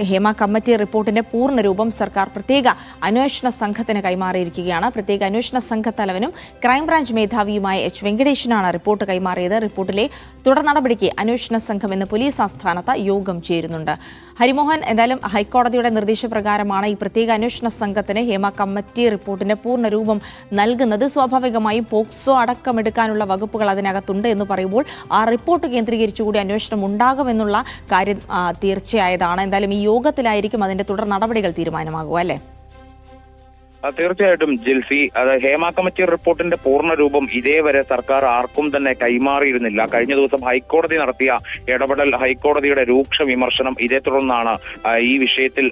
Hema committee റിപ്പോർട്ടിന്റെ പൂർണ്ണരൂപം സർക്കാർ പ്രത്യേക അന്വേഷണ സംഘത്തിന് കൈമാറിയിരിക്കുകയാണ്. പ്രത്യേക അന്വേഷണ സംഘത്തലവനും ക്രൈംബ്രാഞ്ച് മേധാവിയുമായ എച്ച് വെങ്കടേശനാണ് റിപ്പോർട്ട് കൈമാറിയത്. റിപ്പോർട്ടിലെ തുടർ നടപടിക്ക് അന്വേഷണ സംഘം ഇന്ന് പോലീസ് ആസ്ഥാനത്ത് യോഗം ചേരുന്നുണ്ട്. ഹരിമോഹൻ, എന്തായാലും ഹൈക്കോടതിയുടെ നിർദ്ദേശപ്രകാരമാണ് ഈ പ്രത്യേക അന്വേഷണ സംഘത്തിന് ഹേമ കമ്മിറ്റി റിപ്പോർട്ടിന്റെ പൂർണ്ണരൂപം നൽകുന്നത്. സ്വാഭാവികമായും പോക്സോ അടക്കമെടുക്കാനുള്ള വകുപ്പുകൾ അതിനകത്തുണ്ട് എന്ന് പറയുമ്പോൾ ആ റിപ്പോർട്ട് കേന്ദ്രീകരിച്ചുകൂടി അന്വേഷണം ഉണ്ടാകുമെന്നുള്ള കാര്യം തീർച്ചയായതാണ്. എന്തായാലും ഈ യോഗത്തിലായിരിക്കും അതിന്റെ തുടർ നടപടികൾ തീരുമാനമാകുക, അല്ലേ? തീർച്ചയായിട്ടും ജിൽസി, അത് ഹേമ കമ്മിറ്റി റിപ്പോർട്ടിന്റെ പൂർണ്ണരൂപം ഇതേവരെ സർക്കാർ ആർക്കും തന്നെ കൈമാറിയിരുന്നില്ല. കഴിഞ്ഞ ദിവസം ഹൈക്കോടതി നടത്തിയ ഇടപെടൽ, ഹൈക്കോടതിയുടെ രൂക്ഷ വിമർശനം, ഇതേ തുടർന്നാണ് ഈ വിഷയത്തിൽ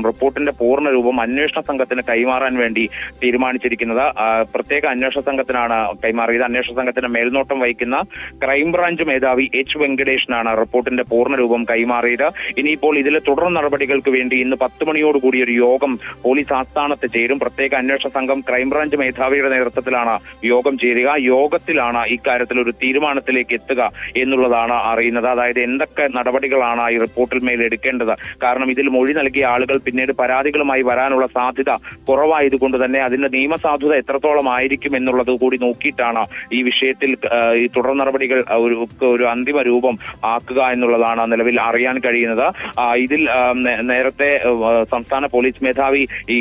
റിപ്പോർട്ടിന്റെ പൂർണ്ണരൂപം അന്വേഷണ സംഘത്തിന് കൈമാറാൻ വേണ്ടി തീരുമാനിച്ചിരിക്കുന്നത്. പ്രത്യേക അന്വേഷണ സംഘത്തിനാണ് കൈമാറിയത്. അന്വേഷണ സംഘത്തിന് മേൽനോട്ടം വഹിക്കുന്ന ക്രൈംബ്രാഞ്ച് മേധാവി എച്ച് വെങ്കടേശനാണ് റിപ്പോർട്ടിന്റെ പൂർണ്ണരൂപം കൈമാറിയത്. ഇനിയിപ്പോൾ ഇതിലെ തുടർ നടപടികൾക്ക് വേണ്ടി ഇന്ന് 10 മണിയോടുകൂടി ഒരു യോഗം പോലീസ് ആസ്ഥാനത്ത് ചേരും. പ്രത്യേക അന്വേഷണ സംഘം ക്രൈംബ്രാഞ്ച് മേധാവിയുടെ നേതൃത്വത്തിലാണ് യോഗം ചേരുക. യോഗത്തിലാണ് ഇക്കാര്യത്തിൽ ഒരു തീരുമാനത്തിലേക്ക് എത്തുക എന്നുള്ളതാണ് അറിയുന്നത്. അതായത് എന്തൊക്കെ നടപടികളാണ് ഈ റിപ്പോർട്ടിൽ മേൽ എടുക്കേണ്ടത്. കാരണം ഇതിൽ മൊഴി നൽകിയ ആളുകൾ പിന്നീട് പരാതികളുമായി വരാനുള്ള സാധ്യത കുറവായതുകൊണ്ട് തന്നെ അതിന്റെ നിയമസാധുത എത്രത്തോളം ആയിരിക്കും എന്നുള്ളത് കൂടി നോക്കിയിട്ടാണ് ഈ വിഷയത്തിൽ ഈ തുടർ നടപടികൾ ഒരു അന്തിമ രൂപം ആക്കുക എന്നുള്ളതാണ് നിലവിൽ അറിയാൻ കഴിയുന്നത്. ഇതിൽ നേരത്തെ സംസ്ഥാന പോലീസ് മേധാവി ഈ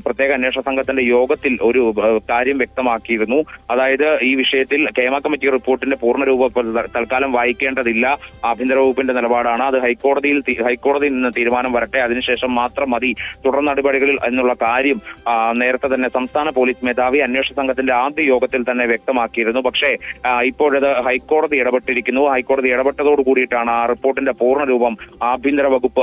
പ്രത്യേക അന്വേഷണ സംഘത്തിന്റെ യോഗത്തിൽ ഒരു കാര്യം വ്യക്തമാക്കിയിരുന്നു. അതായത് ഈ വിഷയത്തിൽ ഹേമ കമ്മിറ്റി റിപ്പോർട്ടിന്റെ പൂർണ്ണരൂപം തൽക്കാലം വായിക്കേണ്ടതില്ല, ആഭ്യന്തര വകുപ്പിന്റെ നിലപാടാണ്. അത് ഹൈക്കോടതിയിൽ നിന്ന് തീരുമാനം വരട്ടെ, അതിനുശേഷം മാത്രം മതി തുടർ നടപടികളിൽ എന്നുള്ള കാര്യം നേരത്തെ തന്നെ സംസ്ഥാന പോലീസ് മേധാവി അന്വേഷണ സംഘത്തിന്റെ ആദ്യ യോഗത്തിൽ തന്നെ വ്യക്തമാക്കിയിരുന്നു. പക്ഷേ ഇപ്പോഴത് ഹൈക്കോടതി ഇടപെട്ടിരിക്കുന്നു. ഹൈക്കോടതി ഇടപെട്ടതോട് കൂടിയിട്ടാണ് ആ റിപ്പോർട്ടിന്റെ പൂർണ്ണരൂപം ആഭ്യന്തര വകുപ്പ്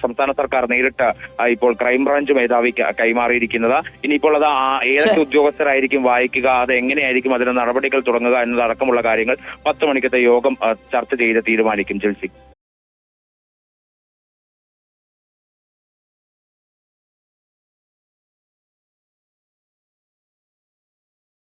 സംസ്ഥാന സർക്കാർ നേരിട്ട് ഇപ്പോൾ ക്രൈംബ്രാഞ്ച് മേധാവിക്ക് കൈമാറിയിരിക്കുന്നത്. ഇനിയിപ്പോൾ അത് ഏതൊക്കെ ഉദ്യോഗസ്ഥരായിരിക്കും വായിക്കുക, അത് എങ്ങനെയായിരിക്കും അതിന്റെ നടപടികൾ തുടങ്ങുക എന്നതടക്കമുള്ള കാര്യങ്ങൾ 10 മണിക്കത്തെ യോഗം ചർച്ച ചെയ്ത് തീരുമാനിക്കും. ജിൽസി.